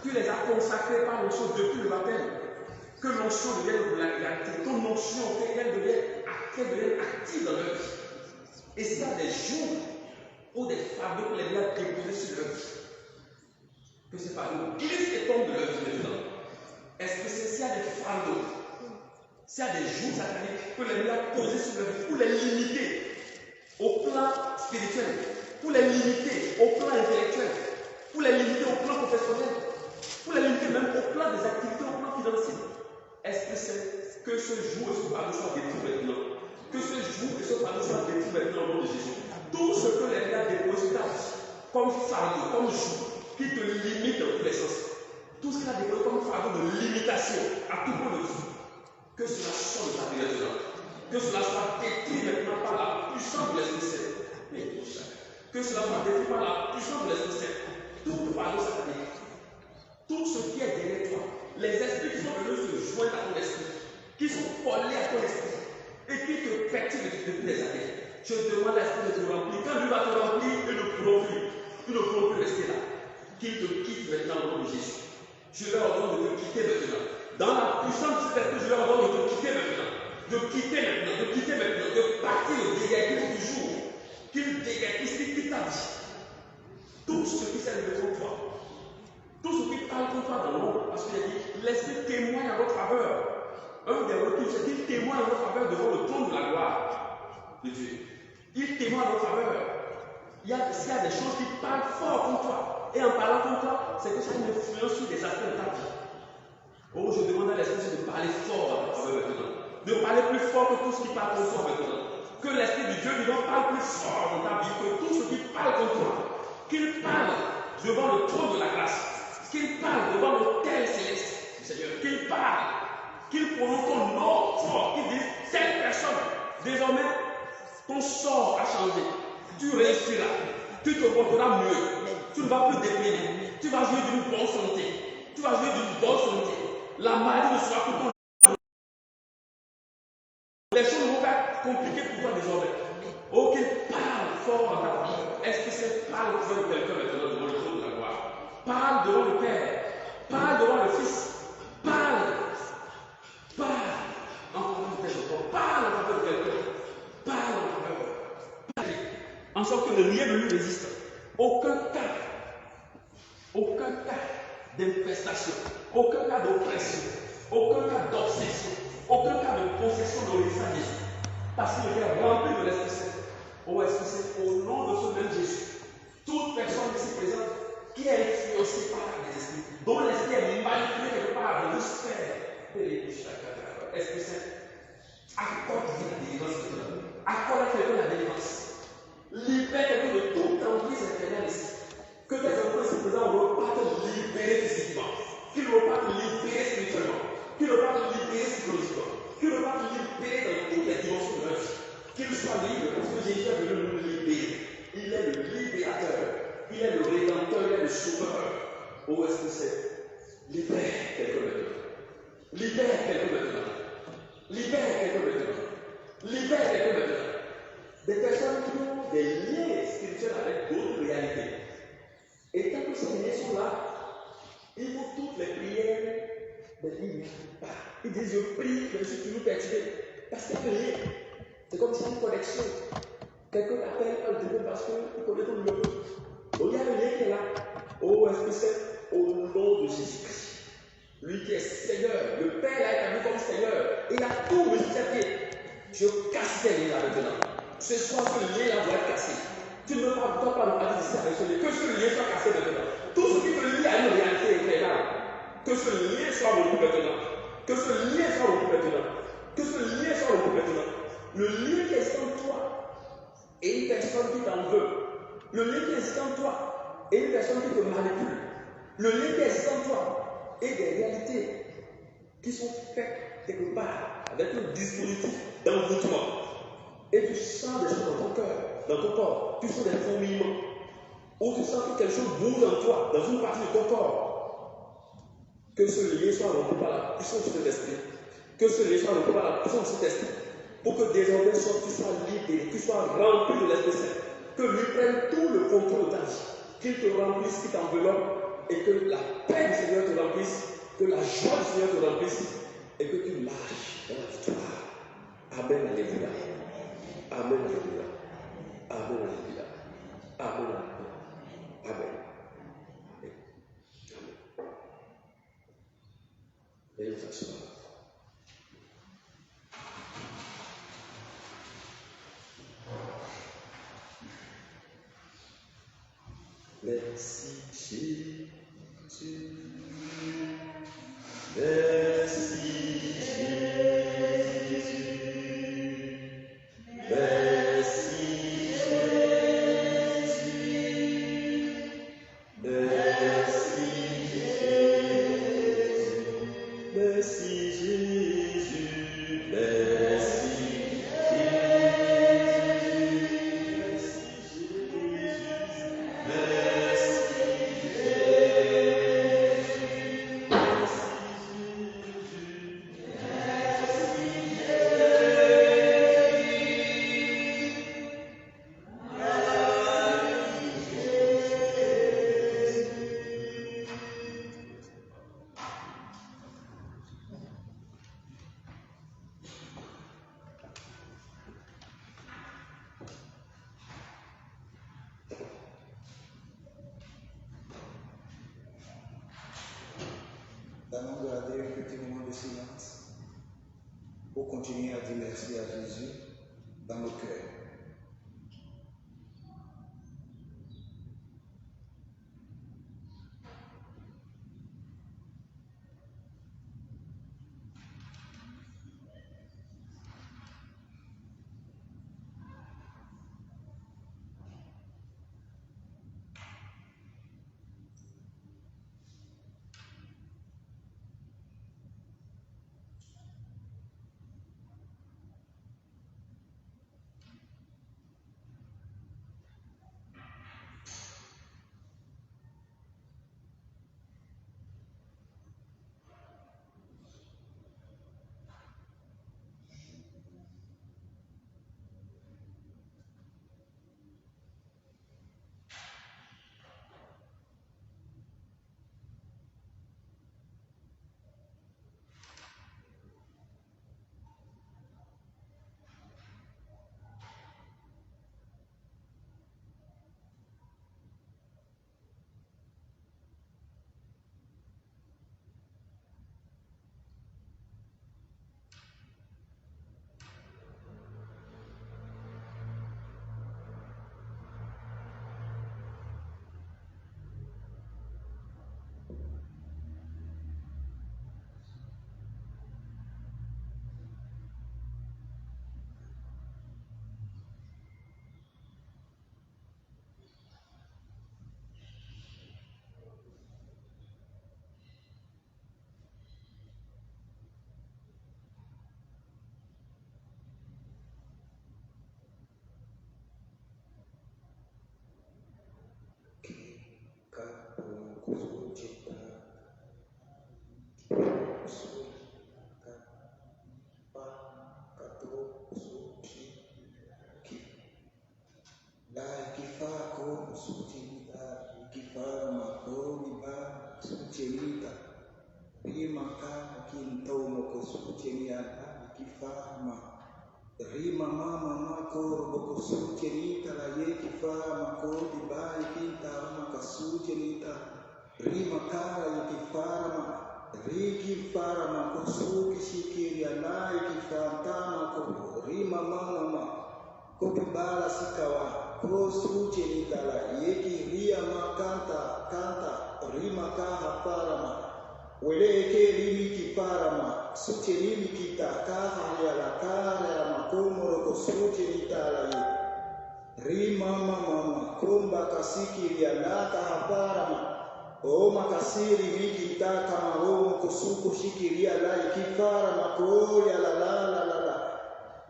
Tu les as consacrés par l'onction depuis le baptême. Que l'onction devienne la réalité. Ton onction, qu'elle devienne active dans leur vie. Et s'il y a des jours ou des fardeaux que les gens ont déposés sur leur vie, que ces fardeaux glissent et tombent de leur vie maintenant. Est-ce que s'il y a des fardeaux, s'il y a des jours sataniques que les gens ont posés sur leur vie pour les limiter au plan spirituel, pour les limiter au plan intellectuel, pour les limiter au plan professionnel, pour les limiter même au plan des activités, au plan financier. Est-ce que c'est que ce jour et ce fardeau soit détruit maintenant? Que ce jour et ce fardeau soit détruit maintenant au nom de Jésus. Tout ce que les gens déposent dans ta vie, comme fardeau, comme joug, qui te limite dans tous les sens, tout ce qu'il a déposé comme fardeau de limitation à tout point de vue, que cela sorte de ta vie maintenant. Que cela soit détruit maintenant par la puissance de l'Esprit Saint. Que cela soit détruit par la puissance de l'Esprit Saint. Tout fardeau satanique, tout ce qui est derrière toi, les esprits qui sont venus se joindre à ton esprit, qui sont collés à ton esprit et qui te perturbent depuis des années. Je demande à l'esprit de te remplir. Quand lui va te remplir, il ne pourra plus rester là. Qu'il te quitte maintenant au nom de Jésus. Je leur ordonne de te quitter maintenant. Dans la puissance de cet esprit, je leur ordonne de te quitter maintenant. De quitter maintenant, de partir au déguerpissement du jour. Qu'il déguerpisse, qu'il quitte ta vie. Tout ce qui s'est levé contre toi. Tout ce qui parle contre toi dans le monde, parce qu'il a dit, l'Esprit témoigne en votre faveur. Un des retours, c'est qu'il témoigne en votre faveur devant le trône de la gloire de Dieu. Il témoigne en votre faveur. S'il y a des choses qui parlent fort contre toi, et en parlant contre toi, c'est que ça a une influence sur des aspects de ta vie. Oh, je demande à l'Esprit de parler fort en votre faveur maintenant. De parler plus fort que tout ce qui parle contre toi maintenant. Que l'Esprit du Dieu vivant parle plus fort dans ta vie que tout ce qui parle contre toi. Qu'il parle devant le trône de la grâce. Qu'il parle devant l'autel céleste du Seigneur, qu'il parle, qu'il prononce ton nom fort, qu'il dise telle personne, désormais ton sort a changé, tu réussiras, tu te porteras mieux, tu ne vas plus déprimer, tu vas jouir d'une bonne santé, la maladie ne sera plus ton. Les choses vont être compliquées pour toi désormais. Oh, qu'il parle fort en ta vie. Est-ce que c'est parle devant quelqu'un maintenant devant le trône de la gloire? Parle devant le Père, parle devant le Fils, parle en faveur de tes enfants, parle en faveur de quelqu'un, parle en faveur, en sorte que rien ne lui résiste. Aucun cas d'infestation, aucun cas d'oppression, aucun cas d'obsession, aucun cas de possession de Jésus, parce qu'il est rempli de l'Esprit Saint. Oh, est-ce que c'est au nom de ce même Jésus, toute personne ici présente qui est influencé par les esprits, dont l'esprit est manipulé quelque part dans le sphère. Est-ce que c'est accorde-lui la délivrance maintenant? Accorde à quelqu'un la délivrance. Libère quelqu'un de toute emprise infernale ici. Que tes enfants ici présents ne vont pas te libérer physiquement, qu'ils ne vont pas te libérer spirituellement, qu'ils ne vont pas te libérer psychologiquement, qu'ils ne vont pas te libérer dans toutes les dimensions de leur vie. Qu'ils soient libres parce que Jésus est venu nous libérer. Il est le libérateur. Il est le rédempteur, il est le sauveur. Oh, est-ce que c'est libère quelqu'un maintenant? Libère quelqu'un maintenant. Libère quelqu'un maintenant. Libère quelqu'un maintenant. Des personnes qui ont des liens spirituels avec d'autres réalités. Et tant que ces liens sont là, ils font toutes les prières, mais ils n'y arrivent pas. Ils disent je prie, mais je suis toujours perturbé. Parce qu'il y a un lien. C'est comme si y a une connexion. Quelqu'un appelle un démon parce qu'il connaît ton numéro. Oh, il y a un lien qui est là. Oh, est-ce que c'est au nom de Jésus-Christ? Lui qui est Seigneur, le Père l'a établi comme Seigneur. Et il a tout mis sur ses pieds. Je casse ces liens là maintenant. Ce soir, ce lien-là doit être cassé. Tu ne peux pas nous parler ici avec ce lien. Que ce lien soit cassé maintenant. Tout ce qui te lie à une réalité infernale. Que ce lien soit rompu maintenant. Que ce lien soit rompu maintenant. Que ce lien soit rompu maintenant. Le lien qui est en toi et une personne qui t'en veut. Le lien qui est en toi et une personne qui te manipule. Le lien qui est en toi et des réalités qui sont faites quelque part avec un dispositif d'envoûtement. Et tu sens des choses dans ton cœur, dans ton corps. Tu sens des fourmillements. Ou tu sens que quelque chose bouge en toi, dans une partie de ton corps. Que ce lien soit rompu par la puissance de cet esprit. Que ce lien soit rompu par la puissance de cet esprit. Pour que désormais tu sois libéré, que tu sois rempli de l'Esprit Saint. Que lui prenne tout le contrôle de ta vie. Qu'il te remplisse, qu'il t'enveloppe et que la paix du Seigneur te remplisse, que la joie du Seigneur te remplisse et que tu marches dans la victoire. Amen, alléluia. Amen, alléluia. Amen, alléluia. Amen, alléluia. Amen. Veuillez vous asseoir. Merci Jésus. Merci Jésus. Merci Jésus. Merci Jésus. Merci Jésus. Merci Allons garder un petit moment de silence pour continuer à dire merci à Jésus dans nos cœurs. Rima mama mako roboko sucerita la yeki fara mako di bai pinta maka sucerita rima kala yeki fara ma riki fara mako suki sikiri ala yeki fanta mako rima mama ma kopi bala sikawa ko sucerita la yeki ria makanta kanta rima kaha fara ma weleke limi kifarama suche limi kitakaha ya la kara ya makomo roko suche litala yi rima mama komba kasiki ya laka haparama o makasiri miki taka maromo kusuku shikiria la kifarama ko ya la la la la la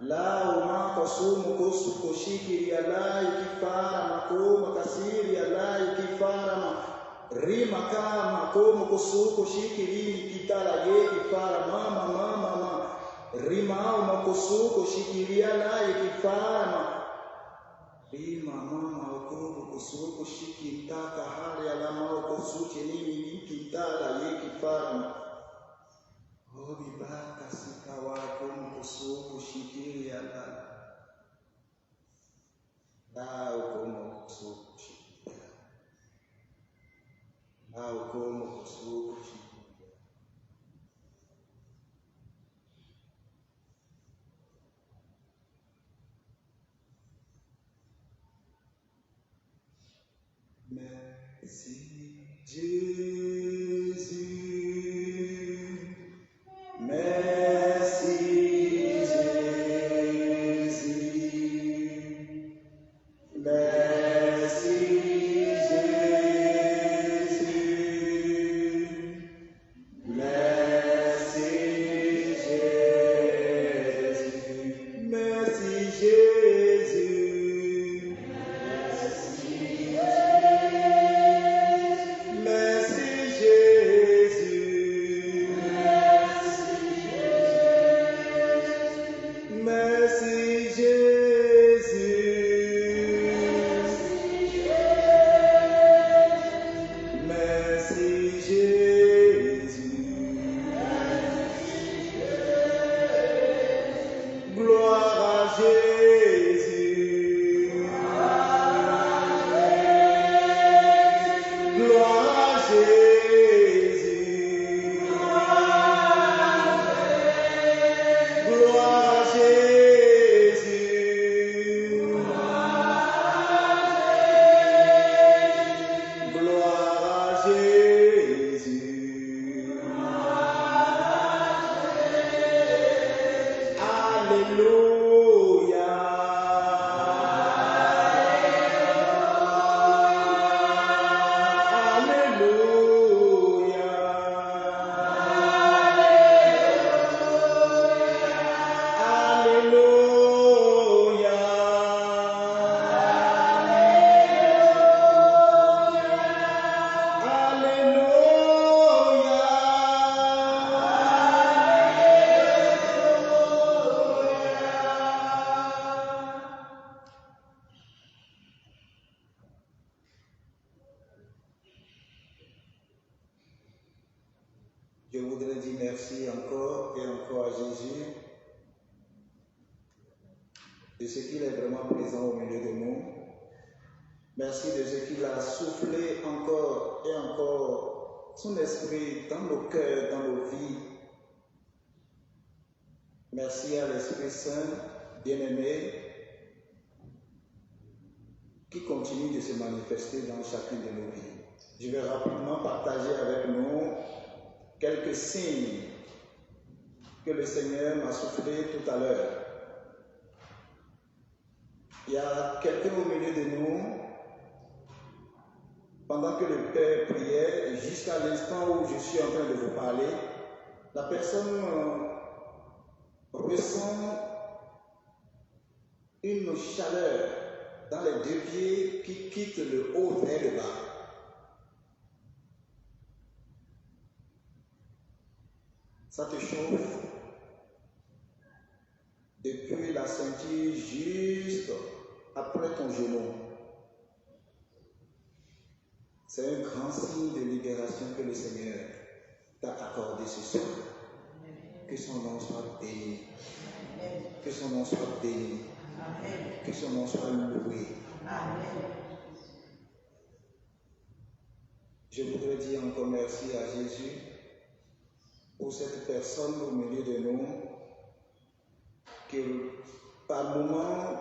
la umako sumu kusuku shikiria la kifarama ko makasiri ya la kifarama rima kama komo kusuko shikilini kitala yeki fara mama mama ma rima au makusuko shikilia naye kifara ma rima mama komo kusuku shikintaka hali alama kusuke nini kintala yekifana obibaka sika wako kusuku shikiri ala dao como kusuku shikiri dao como kusuku shikiri Merci Jésus, merci Jésus, merci Jésus, merci Jésus, merci Jésus. Je voudrais dire merci encore et encore à Jésus de ce qu'il est vraiment présent au milieu de nous. Merci de ce qu'il a soufflé encore et encore son esprit dans nos cœurs, dans nos vies. Merci à l'Esprit Saint, bien-aimé, qui continue de se manifester dans chacune de nos vies. Je vais rapidement partager avec nous quelques signes que le Seigneur m'a soufflé tout à l'heure. Il y a quelqu'un au milieu de nous, pendant que le Père priait, jusqu'à l'instant où je suis en train de vous parler, la personne ressent une chaleur dans les deux pieds qui quitte le haut vers le bas. Ça te chauffe depuis la ceinture juste après ton genou. C'est un grand signe de libération que le Seigneur t'a accordé ce soir. Que son nom soit béni. Que son nom soit béni. Que son nom soit loué. Je voudrais dire encore merci à Jésus pour cette personne au milieu de nous qui par moments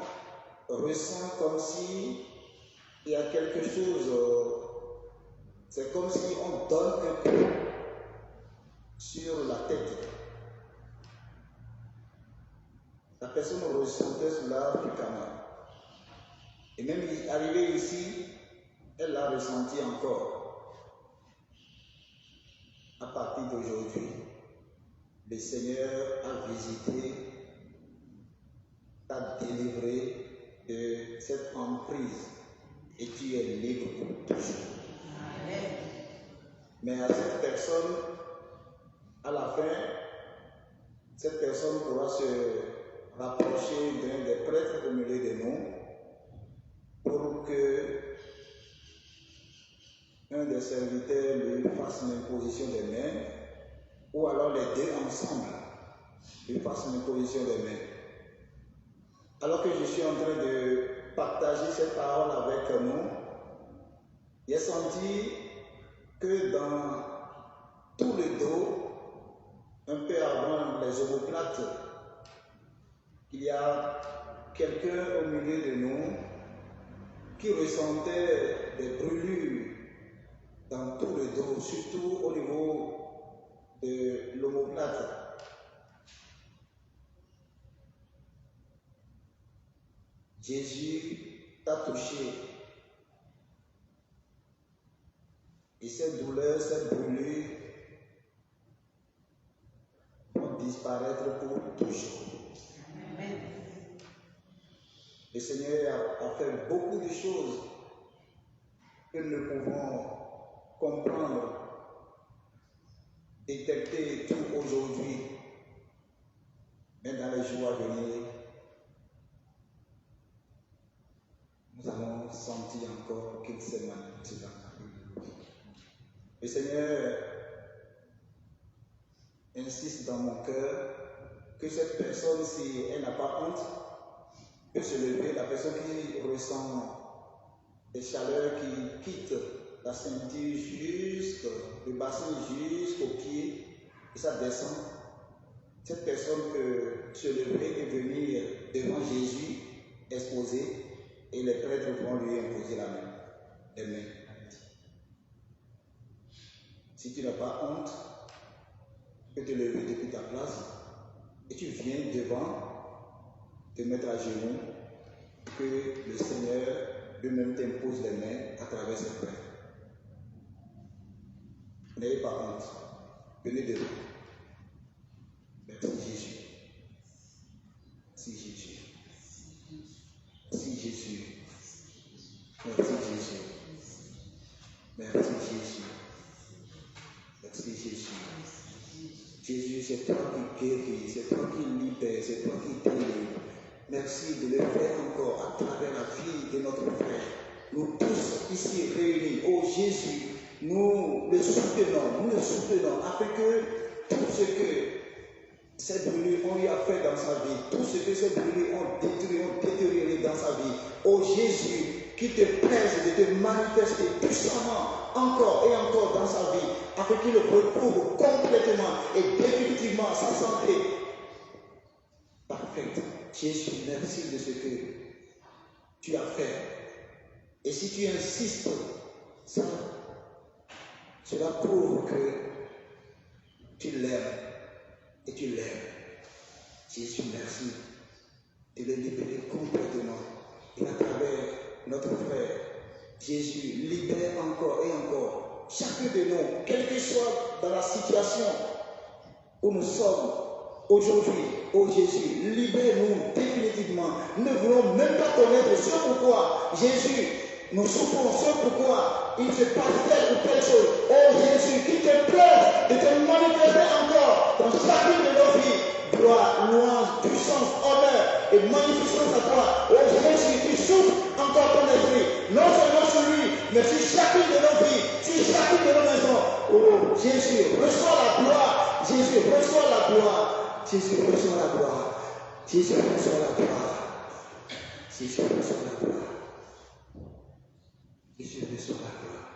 ressent comme si il y a quelque chose, c'est comme si on donne un coup sur la tête. La personne ressentait cela fréquemment. Et même arrivée ici, elle l'a ressenti encore. À partir d'aujourd'hui, le Seigneur a visité, t'a délivré de cette emprise et tu es libre pour toujours. Amen. Mais à cette personne, à la fin, cette personne pourra se rapprocher d'un des prêtres au milieu de nous pour que un des serviteurs lui fasse une imposition des mains, ou alors les deux ensemble lui fassent une imposition des mains. Alors que je suis en train de partager cette parole avec nous, j'ai senti que dans tout le dos, un peu avant les omoplates, il y a quelqu'un au milieu de nous qui ressentait des brûlures dans tout le dos, surtout au niveau de l'omoplate. Jésus t'a touché. Et cette douleur, cette brûlure vont disparaître pour toujours. Amen. Le Seigneur a fait beaucoup de choses que nous pouvons comprendre, détecter tout aujourd'hui. Mais dans les jours à venir, nous allons sentir encore qu'il s'est manifesté. Le Seigneur insiste dans mon cœur que cette personne, si elle n'a pas honte, peut se lever, la personne qui ressent des chaleurs qui quittent la ceinture jusqu'au bassin jusqu'au pied, et ça descend. Cette personne peut se lever et venir devant Jésus, exposer, et les prêtres vont lui imposer la main, les mains. Si tu n'as pas honte, tu peux te lever depuis ta place et tu viens devant, te mettre à genoux, que le Seigneur lui-même t'impose les mains à travers ses prêtres. N'ayez pas honte. Venez devant. Merci Jésus. Merci Jésus. Merci Jésus. Merci Jésus. Merci Jésus. Merci Jésus. Jésus, c'est toi qui guéris, c'est toi qui libères, c'est toi qui délivres. Merci de le faire encore à travers la vie de notre frère. Nous tous ici réunis, oh Jésus, nous le soutenons, afin que tout ce que ces brûlures ont eu à faire dans sa vie, tout ce que ces brûlures ont détérioré dans sa vie, oh Jésus, qu'il te plaise de te manifester puissamment encore et encore dans sa vie, afin qu'il retrouve complètement et définitivement sa santé parfaite. Jésus, merci de ce que tu as fait. Et si tu insistes, cela prouve que tu l'aimes et tu l'aimes. Jésus, merci de le libérer complètement. Et à travers notre frère, Jésus, libère encore et encore chacun de nous, quelle que soit dans la situation où nous sommes aujourd'hui. Oh Jésus, libère-nous définitivement. Nous ne voulons même pas connaître ce pourquoi Jésus, nous souffrons, ce pourquoi il se passe telle ou telle chose. Oh Jésus, qu'il te plaise de te manifester encore dans chacune de nos vies. Gloire, louange, puissance, honneur et magnificence à toi. Oh Jésus, tu souffles encore ton esprit, non seulement sur lui, mais sur chacune de nos vies, sur chacune de nos maisons. Oh Jésus, reçois la gloire. Jésus, reçois la gloire. Jésus, reçois la gloire. Jésus, reçois la gloire. Jésus, reçois la gloire. Jésus, reçois la gloire.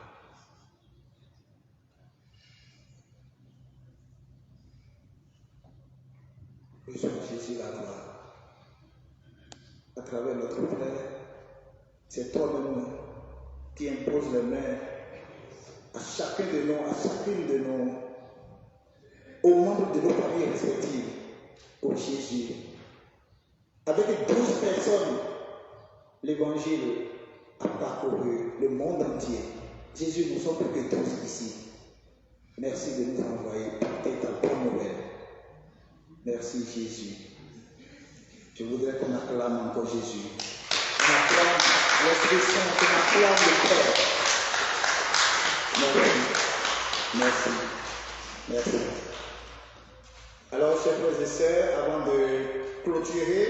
Reçois Jésus la gloire. À travers notre frère, c'est toi-même qui impose les mains à chacun de nous, à chacune de nous, aux membres de nos familles respectives. Pour Jésus. Avec 12 personnes, l'évangile a parcouru le monde entier. Jésus, nous sommes plus que 12 ici. Merci de nous envoyer porter ta bonne nouvelle. Merci Jésus. Je voudrais qu'on acclame encore Jésus. On acclame l'Esprit Saint, qu'on acclame le Père. Merci. Merci. Merci. Alors, chers frères et sœurs, avant de clôturer,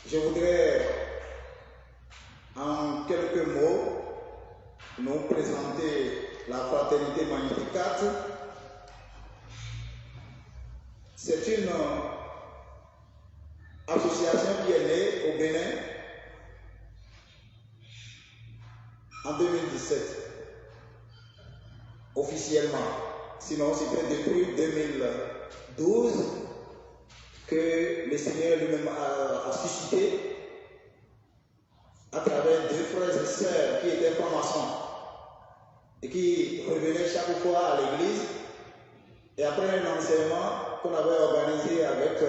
je voudrais, en quelques mots, nous présenter la Fraternité Magnificat. C'est une association qui est née au Bénin en 2017, officiellement. Sinon, c'était depuis 2012 que le Seigneur lui-même a suscité à travers deux frères et sœurs qui étaient francs-maçons et qui revenaient chaque fois à l'église. Et après un enseignement qu'on avait organisé avec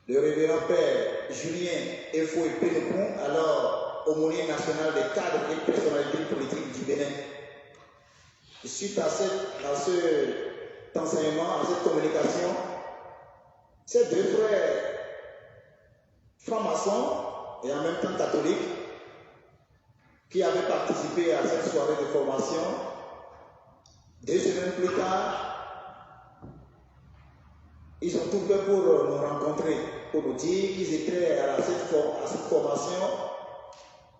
le révérend père Julien Efo et Pénopon, alors aumônier national des cadres et personnalités politiques du Bénin. Et suite à cet enseignement, à cette communication, ces deux frères francs-maçons et en même temps catholiques qui avaient participé à cette soirée de formation, 2 semaines plus tard, ils ont tout fait pour nous rencontrer, pour nous dire qu'ils étaient à cette formation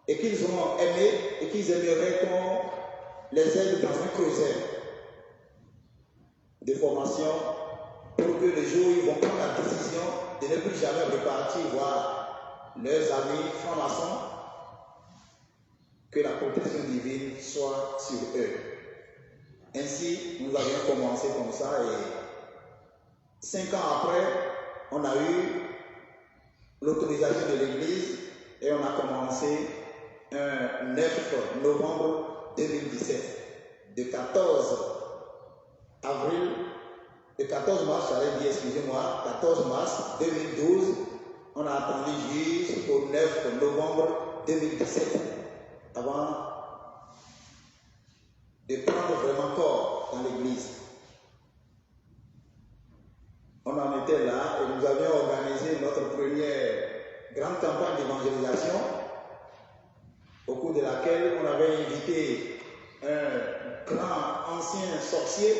et qu'ils ont aimé et qu'ils aimeraient qu'on les aide dans un creuset de formation pour que le jour où ils vont prendre la décision de ne plus jamais repartir voir leurs amis francs-maçons, que la protection divine soit sur eux. Ainsi, nous avions commencé comme ça et 5 ans après, on a eu l'autorisation de l'Église et on a commencé un 9 novembre 2017. De 14 mars, j'allais dire, excusez-moi, 14 mars 2012, on a attendu jusqu'au 9 novembre 2017 avant de prendre vraiment corps dans l'Église. On en était là et nous avions organisé notre première grande campagne d'évangélisation au cours de laquelle on avait invité un grand ancien sorcier.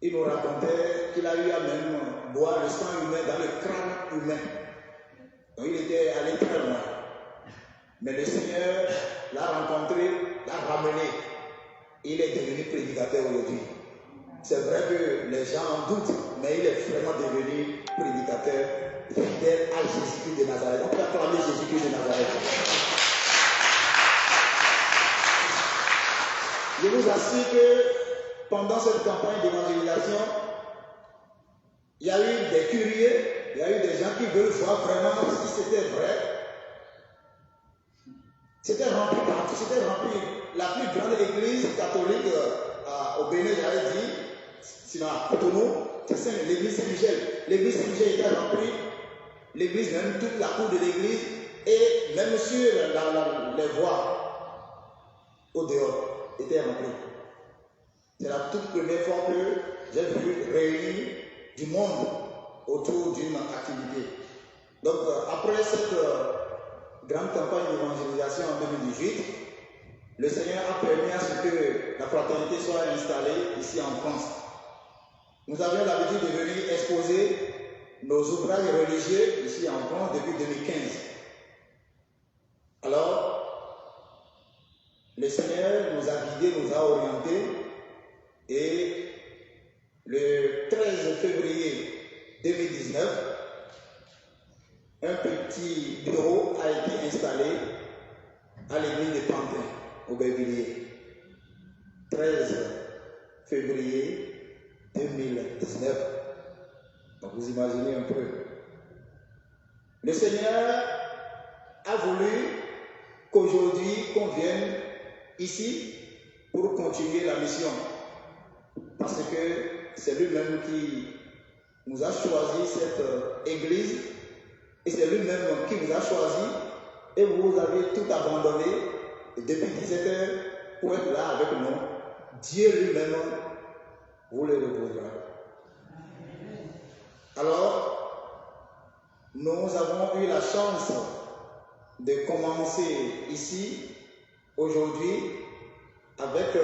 Il nous racontait qu'il a eu à même boire le sang humain dans le crâne humain. Donc il était allé très loin. Mais le Seigneur l'a rencontré, l'a ramené. Il est devenu prédicateur aujourd'hui. C'est vrai que les gens en doutent, mais il est vraiment devenu prédicateur fidèle à Jésus-Christ de Nazareth. On peut acclamer Jésus-Christ de Nazareth. Je vous assure que pendant cette campagne d'évangélisation, il y a eu des curieux, il y a eu des gens qui veulent voir vraiment si c'était vrai. C'était rempli partout, c'était rempli. La plus grande église catholique au Bénin, j'allais dire, sinon à Cotonou, c'est l'église Saint-Michel. L'église Saint-Michel était remplie, l'église, même toute la cour de l'église, et même sur les voies au dehors, était remplie. C'est la toute première fois que j'ai vu réunir du monde autour d'une activité. Donc, après cette grande campagne d'évangélisation en 2018, le Seigneur a permis à ce que la fraternité soit installée ici en France. Nous avions l'habitude de venir exposer nos ouvrages religieux ici en France depuis 2015. Alors, le Seigneur nous a guidés, nous a orientés et le 13 février 2019, un petit bureau a été installé à l'église de Pantin, au Bervilliers. 13 février 2019. Donc vous imaginez un peu. Le Seigneur a voulu qu'aujourd'hui qu'on vienne ici pour continuer la mission. Parce que c'est lui-même qui nous a choisi cette église et c'est lui-même qui vous a choisi et vous avez tout abandonné depuis 17 heures pour être là avec nous. Dieu lui-même vous le reposera. Alors, nous avons eu la chance de commencer ici aujourd'hui avec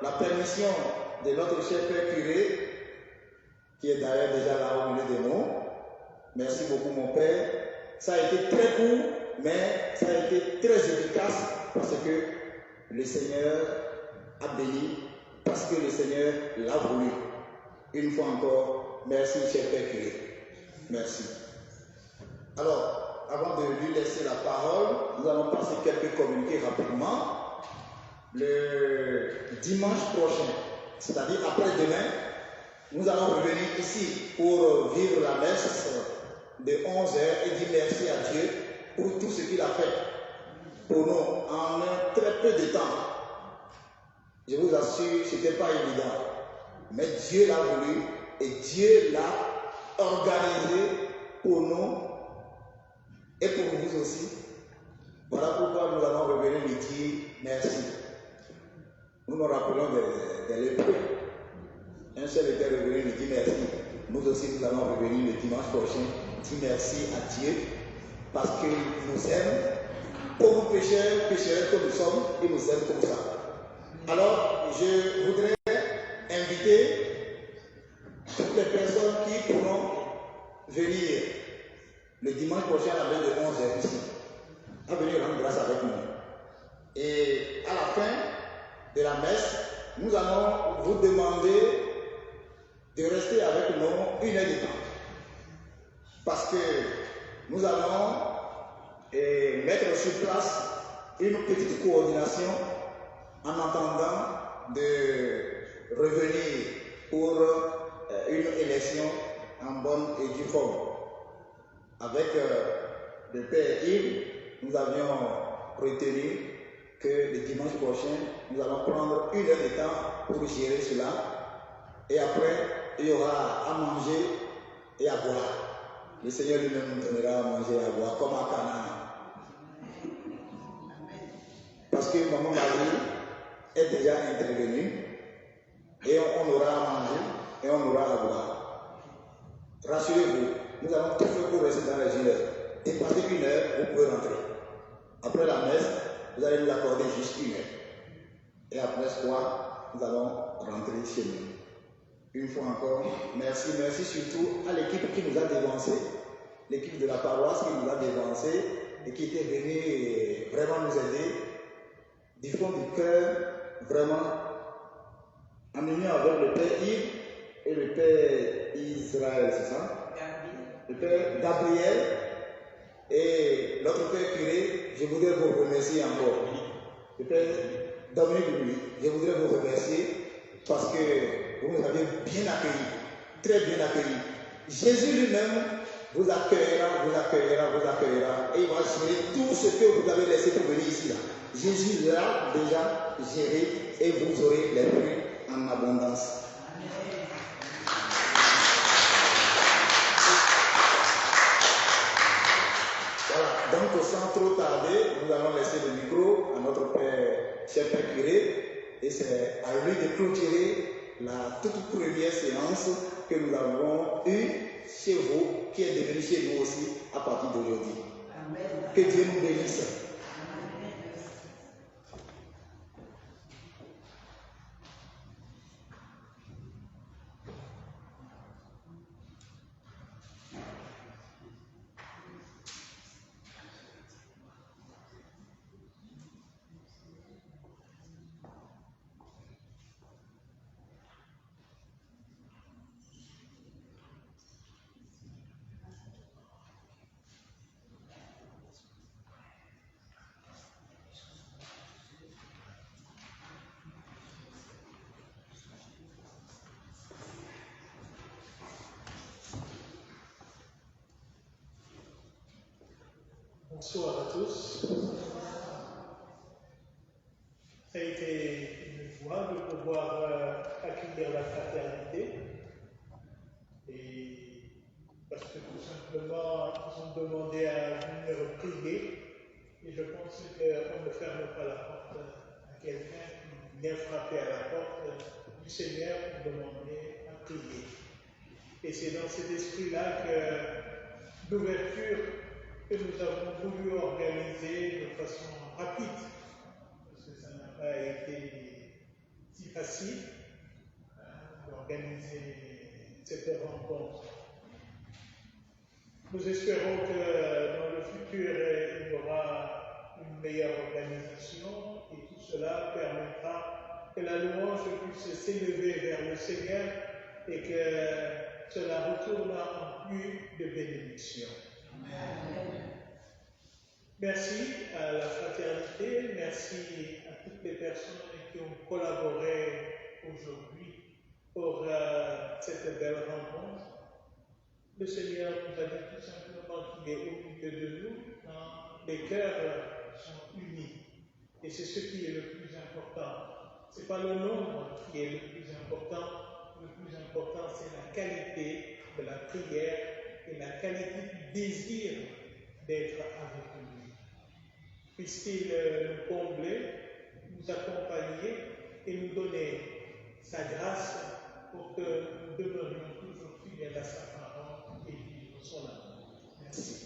la permission de notre chef curé qui est d'ailleurs déjà là au milieu de nous. Merci beaucoup mon père. Ça a été très court, mais ça a été très efficace parce que le Seigneur a béni, parce que le Seigneur l'a voulu. Une fois encore, merci, cher Père curé. Merci. Alors, avant de lui laisser la parole, nous allons passer quelques communiqués rapidement. Le dimanche prochain, c'est-à-dire après-demain, nous allons revenir ici pour vivre la messe de 11h et dire merci à Dieu pour tout ce qu'il a fait pour nous en un très peu de temps. Je vous assure, ce n'était pas évident, mais Dieu l'a voulu et Dieu l'a organisé pour nous et pour vous aussi. Voilà pourquoi nous allons revenir lui dire merci. Nous nous rappelons des lépreux. Un seul était revenu lui dire merci. Nous aussi, nous allons revenir le dimanche prochain, dire merci à Dieu parce qu'il nous aime. Pauvres pécheurs que nous sommes, il nous aime comme ça. Alors, je voudrais inviter toutes les personnes qui pourront venir le dimanche prochain à la messe de 11h ici, à venir rendre grâce avec nous. Et à la fin de la messe, nous allons vous demander de rester avec nous 1 heure de temps. Parce que nous allons mettre sur place une petite coordination en attendant de revenir pour une élection en bonne et due forme. Avec le Père Yves, nous avions retenu que le dimanche prochain, nous allons prendre 1 heure de temps pour gérer cela. Et après, il y aura à manger et à boire. Le Seigneur lui-même nous donnera à manger et à boire, comme à Canaan. Parce que Maman Marie est déjà intervenue, et on aura à manger et on aura à boire. Rassurez-vous, nous allons tout faire pour rester dans les 1 heure. Et passé 1 heure, vous pouvez rentrer. Après la messe, vous allez nous accorder juste 1 heure. Et après ce soir, nous allons rentrer chez nous. Une fois encore, merci surtout à l'équipe qui nous a dévancés, l'équipe de la paroisse qui nous a dévancés et qui était venue vraiment nous aider du fond du cœur, vraiment en union avec le Père Yves et le Père Israël, c'est ça? Le Père Gabriel et notre Père curé. Je voudrais vous remercier encore. Le Père Dominique Louis, je voudrais vous remercier parce que vous nous avez bien accueillis, très bien accueillis. Jésus lui-même vous accueillera, et il va gérer tout ce que vous avez laissé pour venir ici. Là. Jésus l'a déjà géré et vous aurez les fruits en abondance. Voilà, donc sans trop tarder, nous allons laisser le micro à notre Père, cher Père curé, et c'est à lui de clôturer la toute première séance que nous avons eue chez vous, qui est devenue chez nous aussi à partir d'aujourd'hui. Que Dieu nous bénisse. Bonsoir à tous. Ça a été une joie de pouvoir accueillir la fraternité. Et parce que tout simplement, ils ont demandé à venir prier. Et je pense qu'on ne ferme pas la porte à quelqu'un qui vient frapper à la porte du Seigneur pour demander à prier. Et c'est dans cet esprit-là que l'ouverture que nous avons voulu organiser de façon rapide, parce que ça n'a pas été si facile d'organiser cette rencontre. Nous espérons que dans le futur, il y aura une une meilleure organisation, et tout cela permettra que la louange puisse s'élever vers le Seigneur et que cela retourne en plus de bénédiction. Amen. Merci à la fraternité, merci à toutes les personnes qui ont collaboré aujourd'hui pour cette belle rencontre. Le Seigneur nous a dit tout simplement qu'il est au milieu de nous, quand les cœurs sont unis. Et c'est ce qui est le plus important. Ce n'est pas le nombre qui est le plus important. Le plus important, c'est la qualité de la prière et la qualité du désir d'être avec lui. Puisse-t-il nous combler, nous accompagner et nous donner sa grâce pour que nous demeurions toujours fidèles à sa parole et vivre son amour. Merci.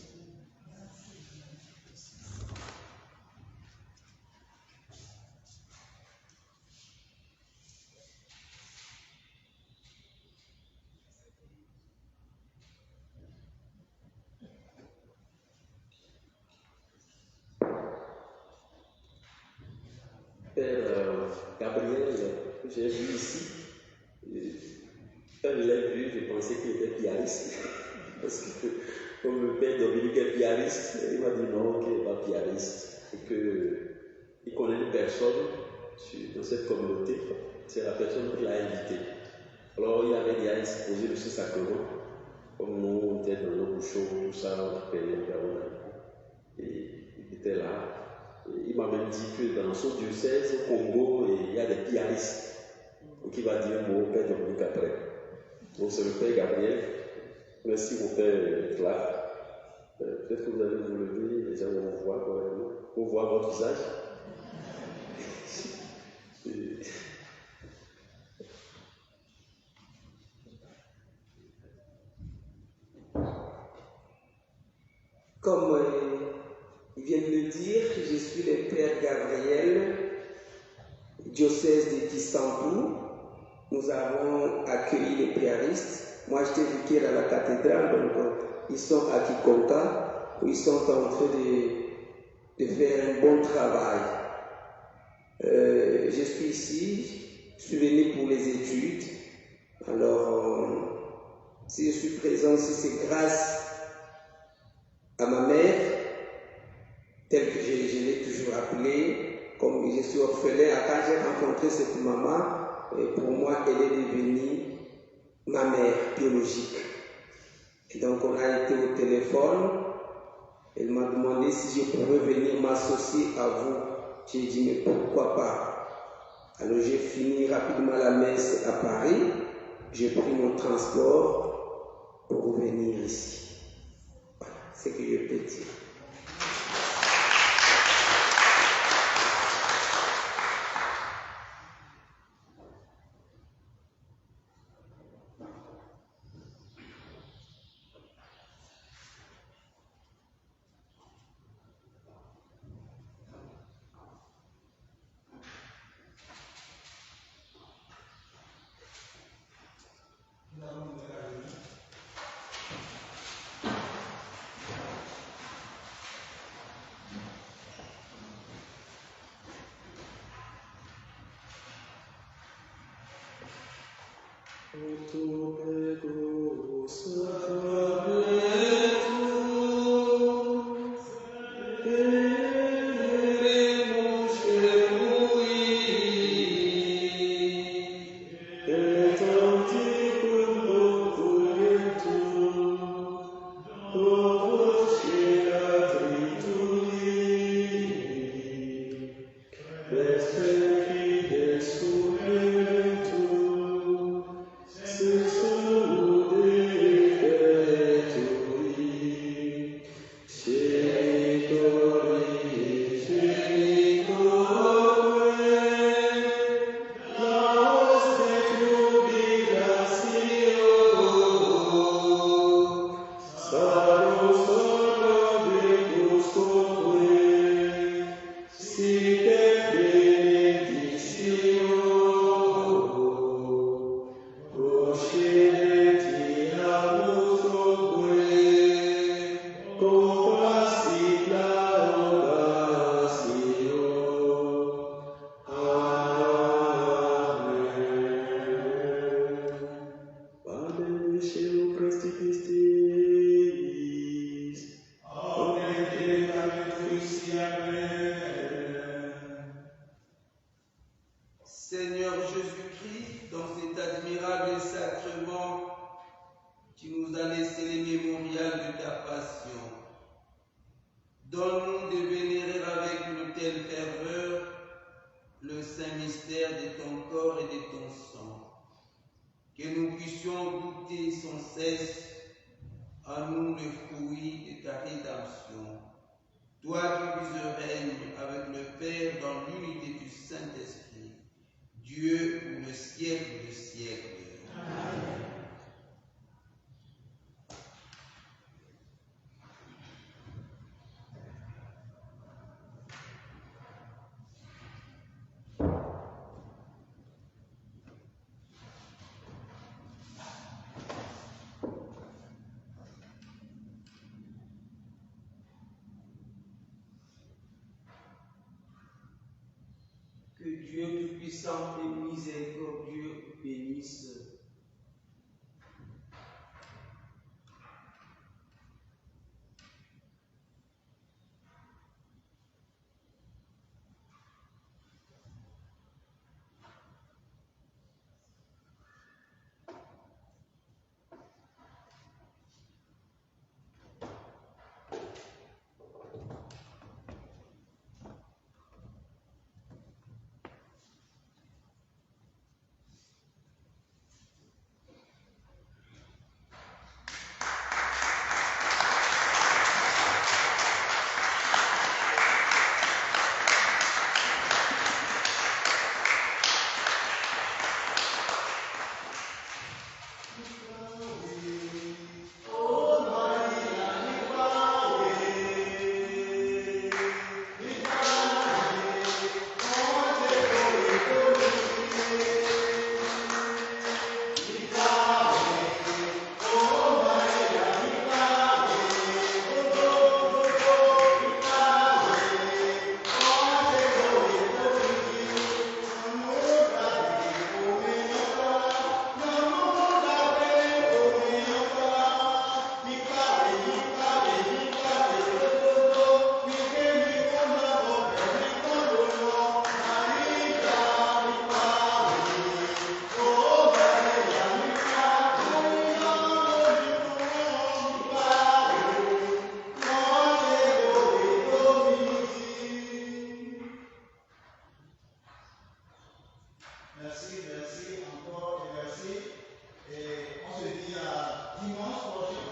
Père Gabriel, j'ai vu ici, quand je l'ai vu, je pensais qu'il était pianiste. Parce que, comme le père Dominique est pianiste, il m'a dit non, qu'il n'est pas pianiste. Et qu'il connaît une personne dans cette communauté, c'est la personne qui l'a invité. Alors, il avait déjà exposé le Saint-Sacrement, comme nous, on était dans nos bouchons, tout ça, on appelait le Garonne. Et il était là. Il m'a même dit que dans son diocèse, au Congo, il y a des pianistes. Donc il va dire un mot au Père Dominique après. Donc c'est le Père Gabriel. Merci mon Père Clark. Peut-être que vous allez vous lever, les gens vont voir correctement. Vont voir votre visage. Comme il vient de le dire, je suis le Père Gabriel, diocèse de Kisambu. Nous avons accueilli les pianistes. Moi, j'étais vicaire à la cathédrale, donc ils sont à Kikonka, où ils sont en train de faire un bon travail. Je suis ici, je suis venu pour les études. Alors, si je suis présent, si c'est grâce à ma mère, telle que je l'ai toujours appelée, comme je suis orphelin, quand j'ai rencontré cette maman, pour moi, elle est devenue ma mère biologique. Et donc, on a été au téléphone, elle m'a demandé si je pouvais venir m'associer à vous. J'ai dit, mais pourquoi pas? Alors, j'ai fini rapidement la messe à Paris, j'ai pris mon transport pour venir ici. Voilà, c'est ce que je peux dire. Sister. Seigneur Jésus-Christ, dans cet admirable sacrement, tu nous as laissé les mémorials de ta passion. Donne-nous de vénérer avec une telle ferveur le saint mystère de ton corps et de ton sang, que nous puissions goûter sans cesse à nous le fruit de ta rédemption. Toi qui vis et règnes avec le Père dans l'unité du Saint-Esprit, Dieu pour le siècle des siècles. Amen. Que Dieu Tout-Puissant et miséricordieux bénisse Merci encore et merci. Et on se dit à dimanche prochain.